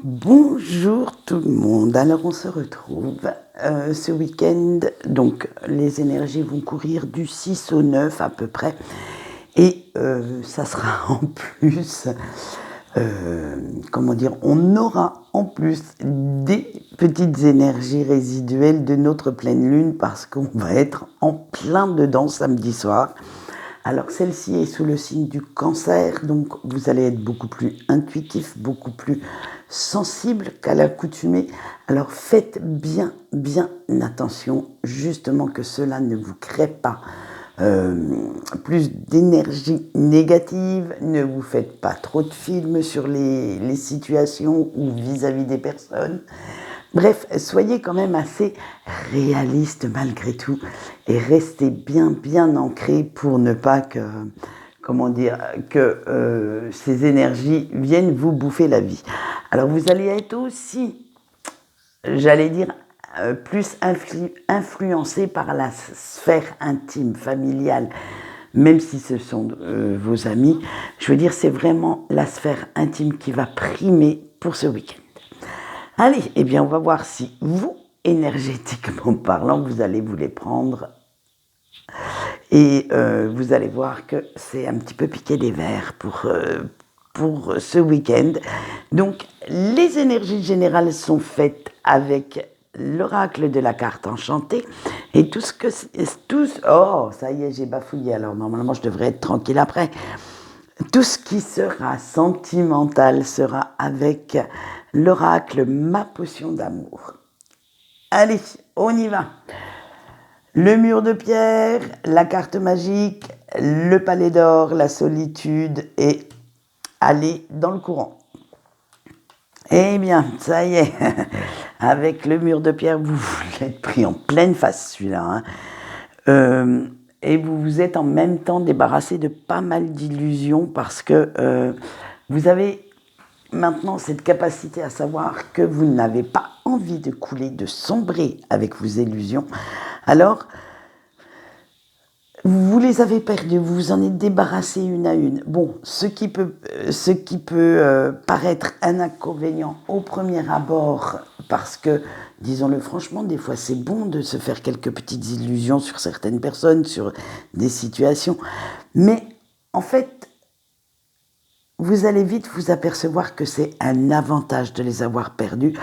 Bonjour tout le monde. Alors on se retrouve ce week-end. Donc les énergies vont courir du 6 au 9 à peu près. Et ça sera en plus, comment dire, on aura en plus des petites énergies résiduelles de notre pleine lune parce qu'on va être en plein dedans samedi soir. Alors celle-ci est sous le signe du Cancer, donc vous allez être beaucoup plus intuitif, beaucoup plus sensible qu'à l'accoutumée. Alors faites bien attention justement que cela ne vous crée pas plus d'énergie négative. Ne vous faites pas trop de films sur les situations ou vis-à-vis des personnes. Bref, soyez quand même assez réaliste malgré tout et restez bien ancré pour ne pas que, comment dire, que ces énergies viennent vous bouffer la vie. Alors vous allez être aussi, j'allais dire, plus influencé par la sphère intime, familiale, même si ce sont vos amis. Je veux dire, c'est vraiment la sphère intime qui va primer pour ce week-end. Allez, eh bien, on va voir si vous, énergétiquement parlant, vous allez vous les prendre. Et vous allez voir que c'est un petit peu piqué des verres pour ce week-end. Donc, les énergies générales sont faites avec l'oracle de la carte enchantée. Et tout ce que... oh, ça y est, j'ai bafouillé. Alors, normalement, je devrais être tranquille après. Tout ce qui sera sentimental sera avec l'oracle Ma potion d'amour. Allez, on y va. Le mur de pierre, la carte magique, le palais d'or, la solitude et aller dans le courant. Eh bien, ça y est, avec le mur de pierre, vous vous l'êtes pris en pleine face celui-là. Et vous vous êtes en même temps débarrassé de pas mal d'illusions parce que vous avez maintenant cette capacité à savoir que vous n'avez pas envie de couler, de sombrer avec vos illusions. Alors, vous les avez perdues, vous vous en êtes débarrassé une à une. Bon, ce qui peut paraître un inconvénient au premier abord, parce que, disons-le franchement, des fois c'est bon de se faire quelques petites illusions sur certaines personnes, sur des situations, mais en fait, vous allez vite vous apercevoir que c'est un avantage de les avoir perdus,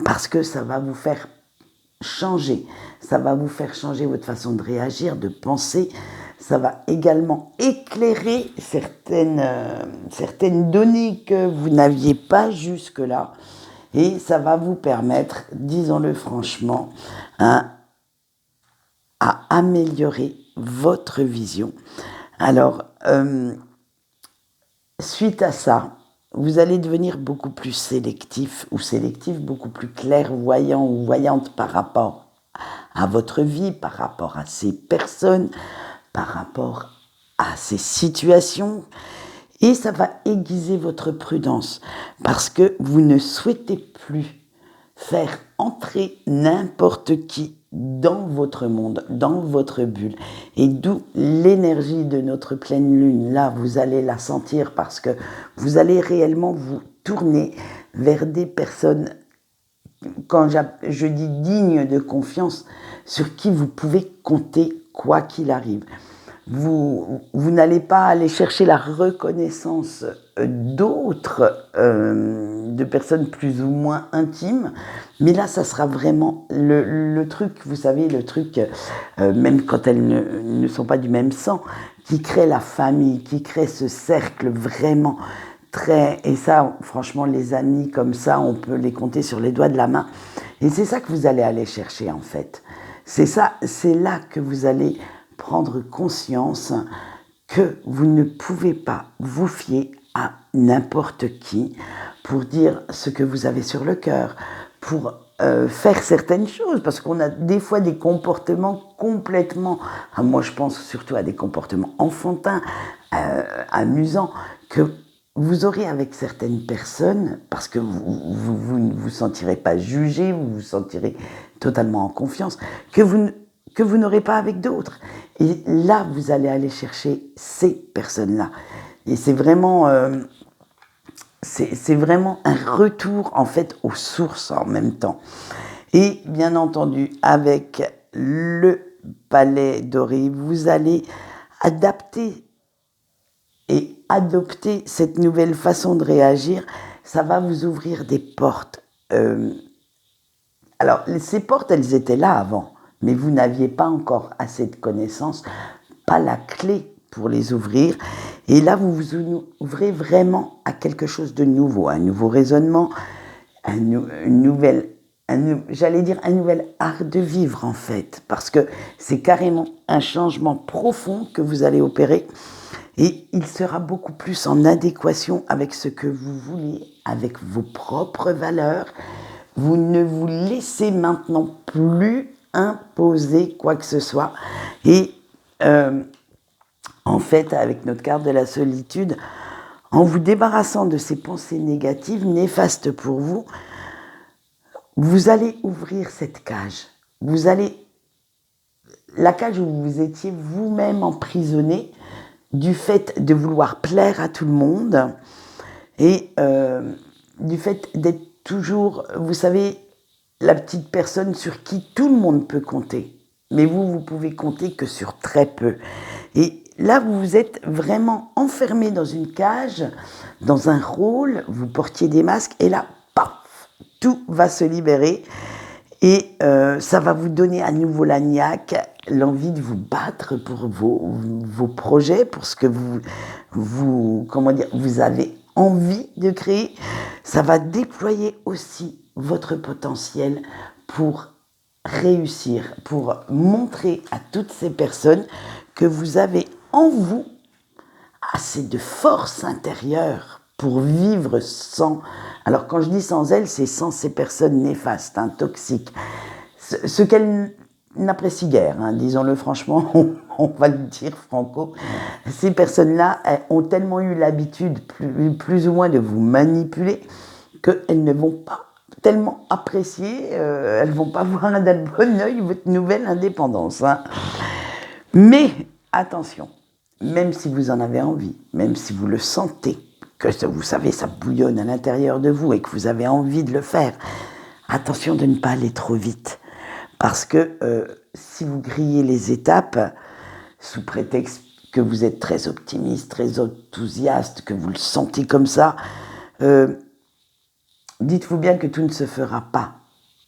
parce que ça va vous faire changer. Ça va vous faire changer votre façon de réagir, de penser. Ça va également éclairer certaines données que vous n'aviez pas jusque-là. Et ça va vous permettre, disons-le franchement, à améliorer votre vision. Alors, suite à ça, vous allez devenir beaucoup plus sélectif ou sélectif, beaucoup plus clairvoyant ou voyante par rapport à votre vie, par rapport à ces personnes, par rapport à ces situations. Et ça va aiguiser votre prudence parce que vous ne souhaitez plus faire entrer n'importe qui dans votre monde, dans votre bulle. Et d'où l'énergie de notre pleine lune. Là, vous allez la sentir parce que vous allez réellement vous tourner vers des personnes, quand je dis dignes de confiance, sur qui vous pouvez compter quoi qu'il arrive. Vous n'allez pas aller chercher la reconnaissance d'autres, de personnes plus ou moins intimes, mais là, ça sera vraiment le truc, vous savez, le truc, même quand elles ne sont pas du même sang, qui crée la famille, qui crée ce cercle vraiment très... Et ça, franchement, les amis comme ça, on peut les compter sur les doigts de la main. Et c'est ça que vous allez aller chercher, en fait. C'est là que vous allez prendre conscience que vous ne pouvez pas vous fier à n'importe qui pour dire ce que vous avez sur le cœur, pour faire certaines choses, parce qu'on a des fois des comportements complètement, moi je pense surtout à des comportements enfantins, amusants, que vous aurez avec certaines personnes, parce que vous ne vous sentirez pas jugé, vous vous sentirez totalement en confiance, que vous n'aurez pas avec d'autres. Et là, vous allez aller chercher ces personnes-là. Et c'est vraiment c'est vraiment un retour en fait aux sources en même temps. Et bien entendu, avec le palais doré, vous allez adapter et adopter cette nouvelle façon de réagir. Ça va vous ouvrir des portes. Alors, ces portes, elles étaient là avant, mais vous n'aviez pas encore assez de connaissances, pas la clé pour les ouvrir. Et là, vous vous ouvrez vraiment à quelque chose de nouveau, un nouveau raisonnement, une nouvelle, j'allais dire un nouvel art de vivre en fait, parce que c'est carrément un changement profond que vous allez opérer et il sera beaucoup plus en adéquation avec ce que vous voulez, avec vos propres valeurs. Vous ne vous laissez maintenant plus imposer quoi que ce soit et en fait, avec notre carte de la solitude, en vous débarrassant de ces pensées négatives, néfastes pour vous, vous allez ouvrir cette cage. La cage où vous étiez vous-même emprisonné du fait de vouloir plaire à tout le monde et du fait d'être toujours, vous savez, la petite personne sur qui tout le monde peut compter. Mais vous pouvez compter que sur très peu. Et là, vous vous êtes vraiment enfermé dans une cage, dans un rôle, vous portiez des masques, et là, paf, tout va se libérer. Et ça va vous donner à nouveau la niaque, l'envie de vous battre pour vos projets, pour ce que vous avez envie de créer. Ça va déployer aussi votre potentiel pour réussir, pour montrer à toutes ces personnes que vous avez en vous assez de force intérieure pour vivre sans. Alors quand je dis sans elles, c'est sans ces personnes néfastes, toxiques. Ce qu'elles n'apprécient guère, disons-le franchement, on va le dire franco. Ces personnes-là ont tellement eu l'habitude, plus ou moins, de vous manipuler, qu'elles ne vont pas tellement apprécier, elles ne vont pas voir d'un bon œil votre nouvelle indépendance. Mais attention, même si vous en avez envie, même si vous le sentez, que vous savez, ça bouillonne à l'intérieur de vous et que vous avez envie de le faire, attention de ne pas aller trop vite. Parce que si vous grillez les étapes, sous prétexte que vous êtes très optimiste, très enthousiaste, que vous le sentez comme ça, dites-vous bien que tout ne se fera pas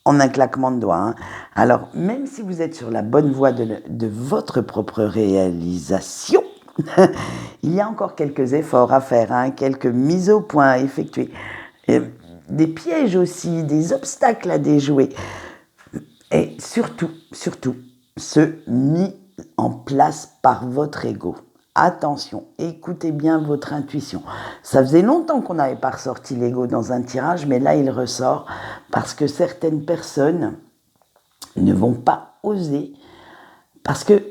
en un claquement de doigts. Alors, même si vous êtes sur la bonne voie de votre propre réalisation, il y a encore quelques efforts à faire, quelques mises au point à effectuer, des pièges aussi, des obstacles à déjouer. Et surtout, ceux mis en place par votre ego. Attention, écoutez bien votre intuition. Ça faisait longtemps qu'on n'avait pas ressorti l'ego dans un tirage, mais là il ressort parce que certaines personnes ne vont pas oser, parce que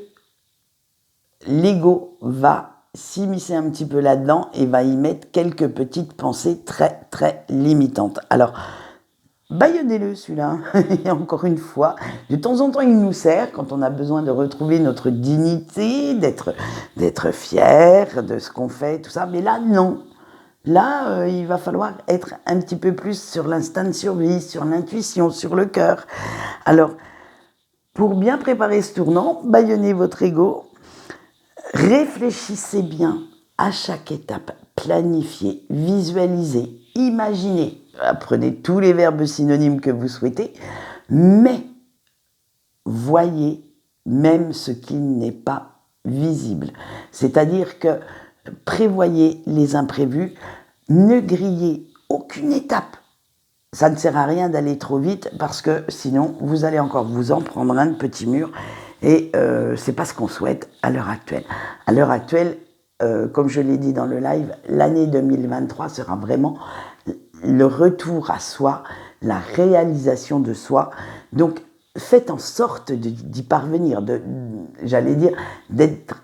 l'ego va s'immiscer un petit peu là-dedans et va y mettre quelques petites pensées très très limitantes. Alors, bâillonnez-le celui-là, et encore une fois, de temps en temps il nous sert quand on a besoin de retrouver notre dignité, d'être fier de ce qu'on fait, tout ça, mais là non. Là, il va falloir être un petit peu plus sur l'instinct de survie, sur l'intuition, sur le cœur. Alors, pour bien préparer ce tournant, bâillonnez votre ego, réfléchissez bien à chaque étape, planifiez, visualisez, imaginez. Prenez tous les verbes synonymes que vous souhaitez, mais voyez même ce qui n'est pas visible. C'est-à-dire que prévoyez les imprévus, ne grillez aucune étape. Ça ne sert à rien d'aller trop vite parce que sinon vous allez encore vous en prendre un de petit mur et c'est pas ce qu'on souhaite à l'heure actuelle. À l'heure actuelle, comme je l'ai dit dans le live, l'année 2023 sera vraiment le retour à soi, la réalisation de soi. Donc, faites en sorte d'y parvenir, j'allais dire, d'être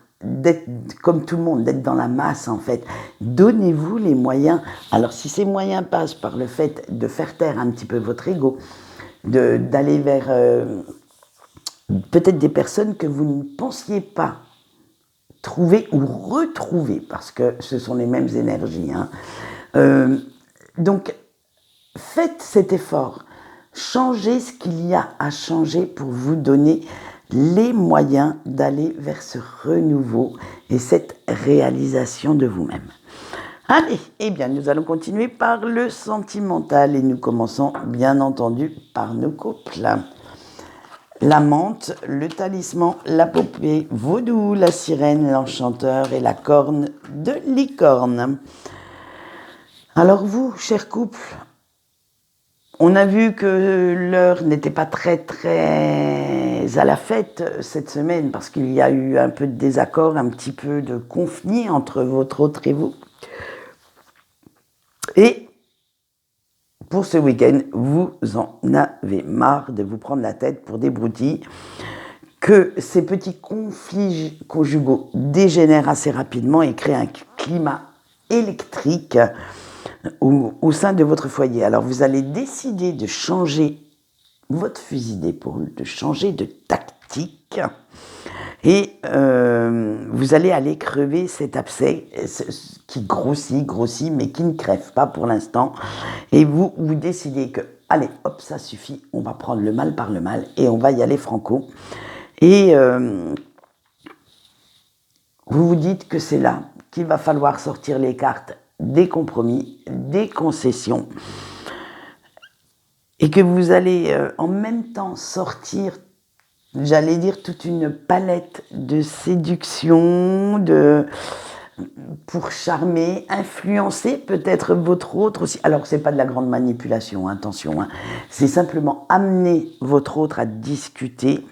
comme tout le monde, d'être dans la masse en fait. Donnez-vous les moyens. Alors, si ces moyens passent par le fait de faire taire un petit peu votre ego, d'aller vers peut-être des personnes que vous ne pensiez pas trouver ou retrouver, parce que ce sont les mêmes énergies, Donc, faites cet effort. Changez ce qu'il y a à changer pour vous donner les moyens d'aller vers ce renouveau et cette réalisation de vous-même. Allez, eh bien, nous allons continuer par le sentimental et nous commençons bien entendu par nos couples. La menthe, le talisman, la poupée, vaudou, la sirène, l'enchanteur et la corne de licorne. Alors vous, cher couple, on a vu que l'heure n'était pas très à la fête cette semaine parce qu'il y a eu un peu de désaccord, un petit peu de conflit entre votre autre et vous. Et pour ce week-end, vous en avez marre de vous prendre la tête pour des broutilles, que ces petits conflits conjugaux dégénèrent assez rapidement et créent un climat électrique au sein de votre foyer. Alors vous allez décider de changer votre fusil d'épaule, de changer de tactique et vous allez aller crever cet abcès qui grossit, mais qui ne crève pas pour l'instant. Et vous décidez que, allez, hop, ça suffit, on va prendre le mal par le mal et on va y aller franco. Et vous vous dites que c'est là qu'il va falloir sortir les cartes des compromis, des concessions, et que vous allez en même temps sortir, j'allais dire, toute une palette de séduction, pour charmer, influencer peut-être votre autre aussi. Alors, c'est pas de la grande manipulation, attention, hein. C'est simplement amener votre autre à discuter,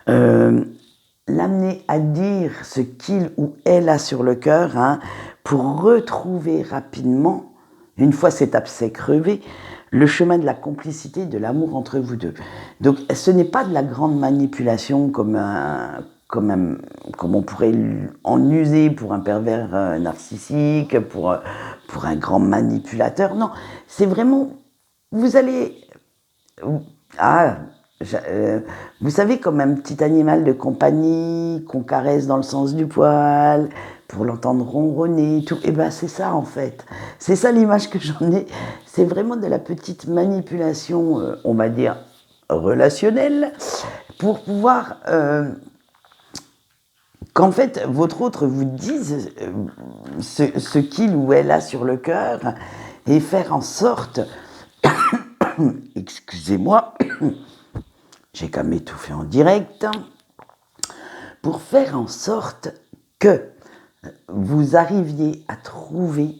l'amener à dire ce qu'il ou elle a sur le cœur, hein, pour retrouver rapidement, une fois cet abcès crevé, le chemin de la complicité, de l'amour entre vous deux. Donc, ce n'est pas de la grande manipulation comme on pourrait en user pour un pervers narcissique, pour un grand manipulateur. Non, c'est vraiment, vous allez... vous savez, comme un petit animal de compagnie qu'on caresse dans le sens du poil, pour l'entendre ronronner, tout. Et ben c'est ça en fait. C'est ça l'image que j'en ai. C'est vraiment de la petite manipulation, on va dire, relationnelle, pour pouvoir qu'en fait votre autre vous dise ce qu'il ou elle a sur le cœur et faire en sorte, excusez-moi, j'ai quand même étouffé en direct, pour faire en sorte que vous arriviez à trouver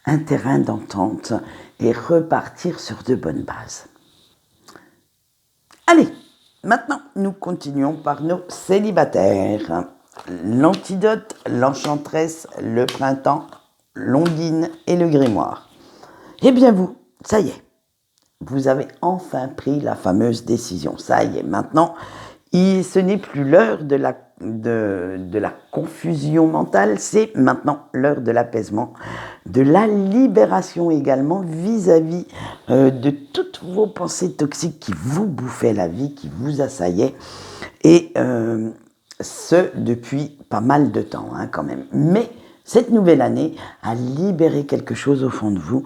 un terrain d'entente et repartir sur de bonnes bases. Allez, maintenant nous continuons par nos célibataires. L'antidote, l'enchanteresse, le printemps, l'ondine et le grimoire. Eh bien vous, ça y est, vous avez enfin pris la fameuse décision. Ça y est, maintenant, ce n'est plus l'heure de la confusion mentale, c'est maintenant l'heure de l'apaisement, de la libération également vis-à-vis de toutes vos pensées toxiques qui vous bouffaient la vie, qui vous assaillaient, et ce depuis pas mal de temps, hein, quand même. Mais cette nouvelle année a libéré quelque chose au fond de vous.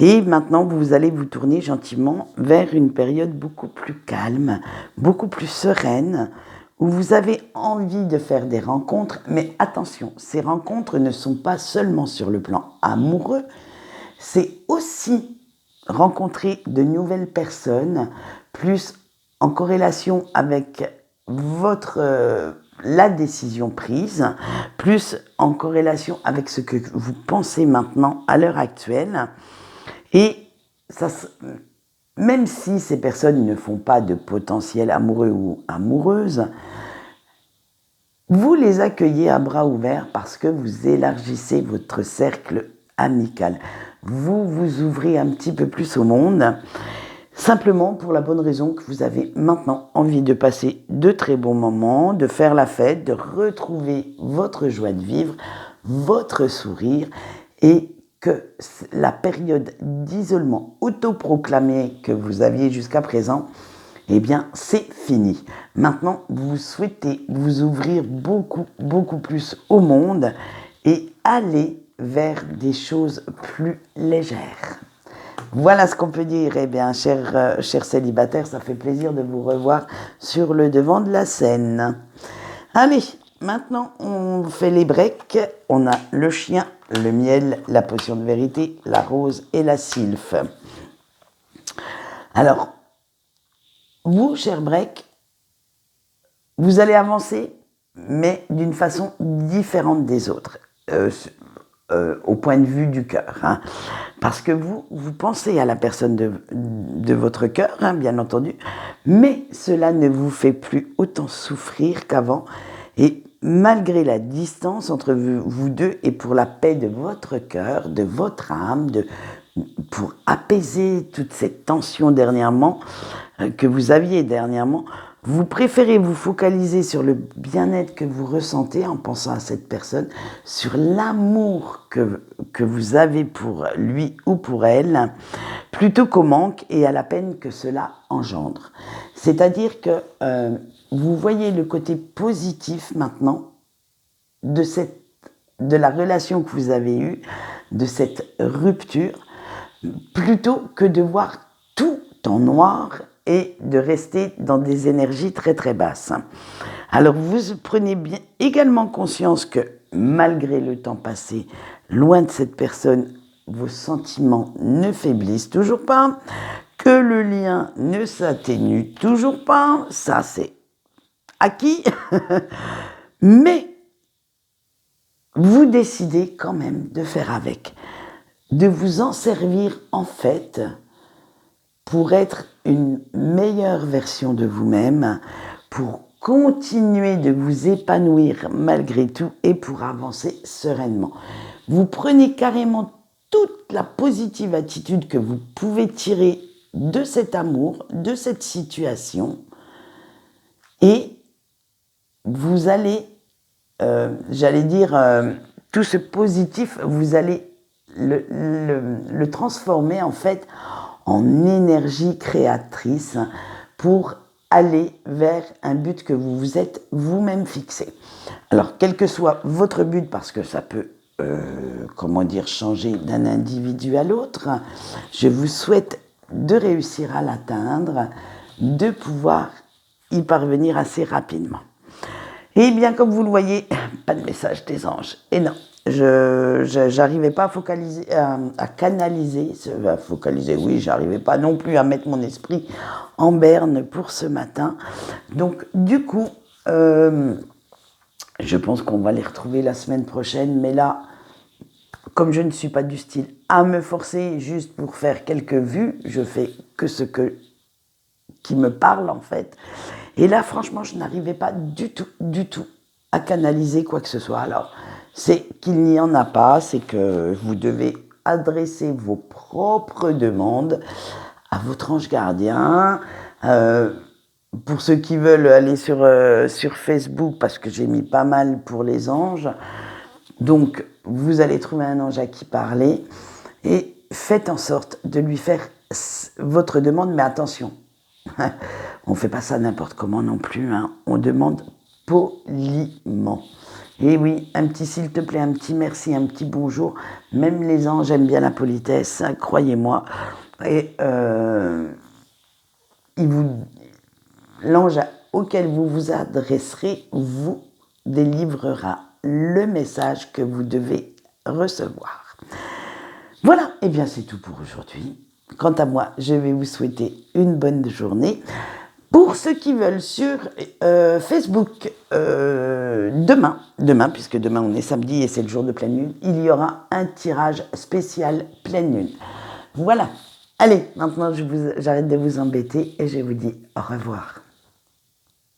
Et maintenant, vous allez vous tourner gentiment vers une période beaucoup plus calme, beaucoup plus sereine, où vous avez envie de faire des rencontres. Mais attention, ces rencontres ne sont pas seulement sur le plan amoureux, c'est aussi rencontrer de nouvelles personnes, plus en corrélation avec la décision prise, plus en corrélation avec ce que vous pensez maintenant à l'heure actuelle. Et ça, même si ces personnes ne font pas de potentiel amoureux ou amoureuse, vous les accueillez à bras ouverts parce que vous élargissez votre cercle amical. Vous vous ouvrez un petit peu plus au monde, simplement pour la bonne raison que vous avez maintenant envie de passer de très bons moments, de faire la fête, de retrouver votre joie de vivre, votre sourire, et que la période d'isolement autoproclamé que vous aviez jusqu'à présent, eh bien, c'est fini. Maintenant, vous souhaitez vous ouvrir beaucoup, beaucoup plus au monde et aller vers des choses plus légères. Voilà ce qu'on peut dire. Eh bien, cher célibataire, ça fait plaisir de vous revoir sur le devant de la scène. Allez, maintenant, on fait les breaks. On a le chien, le miel, la potion de vérité, la rose et la sylphe. Alors, vous, cher break, vous allez avancer, mais d'une façon différente des autres, au point de vue du cœur. Hein. Parce que vous pensez à la personne de votre cœur, hein, bien entendu, mais cela ne vous fait plus autant souffrir qu'avant. Et malgré la distance entre vous deux et pour la paix de votre cœur, de votre âme, pour apaiser toute cette tension dernièrement, que vous aviez dernièrement, vous préférez vous focaliser sur le bien-être que vous ressentez en pensant à cette personne, sur l'amour que vous avez pour lui ou pour elle, plutôt qu'au manque et à la peine que cela engendre. C'est-à-dire que vous voyez le côté positif maintenant de la relation que vous avez eue, de cette rupture, plutôt que de voir tout en noir et de rester dans des énergies très très basses. Alors vous prenez bien également conscience que malgré le temps passé, loin de cette personne, vos sentiments ne faiblissent toujours pas, que le lien ne s'atténue toujours pas, ça c'est acquis, mais vous décidez quand même de faire avec, de vous en servir en fait pour être une meilleure version de vous-même, pour continuer de vous épanouir malgré tout et pour avancer sereinement. Vous prenez carrément toute la positive attitude que vous pouvez tirer de cet amour, de cette situation, et vous allez, j'allais dire, tout ce positif, vous allez le transformer en fait en énergie créatrice pour aller vers un but que vous vous êtes vous-même fixé. Alors, quel que soit votre but, parce que ça peut, changer d'un individu à l'autre, je vous souhaite de réussir à l'atteindre, de pouvoir y parvenir assez rapidement. Et bien, comme vous le voyez, pas de message des anges. Et non, je n'arrivais pas à canaliser, oui, j'arrivais pas non plus à mettre mon esprit en berne pour ce matin. Donc, du coup, je pense qu'on va les retrouver la semaine prochaine, mais là, comme je ne suis pas du style à me forcer juste pour faire quelques vues, je fais que ce qui me parle en fait. Et là, franchement, je n'arrivais pas du tout à canaliser quoi que ce soit. Alors, c'est qu'il n'y en a pas, c'est que vous devez adresser vos propres demandes à votre ange gardien. Pour ceux qui veulent aller sur Facebook, parce que j'ai mis pas mal pour les anges, donc vous allez trouver un ange à qui parler et faites en sorte de lui faire votre demande, mais attention, on ne fait pas ça n'importe comment non plus, hein. On demande poliment. Et oui, un petit s'il te plaît, un petit merci, un petit bonjour. Même les anges aiment bien la politesse, hein, croyez-moi. Et l'ange auquel vous vous adresserez vous délivrera le message que vous devez recevoir. Voilà, et bien c'est tout pour aujourd'hui. Quant à moi, je vais vous souhaiter une bonne journée. Pour ceux qui veulent sur Facebook, demain, puisque demain on est samedi et c'est le jour de pleine lune, il y aura un tirage spécial pleine lune. Voilà. Allez, maintenant j'arrête de vous embêter et je vous dis au revoir.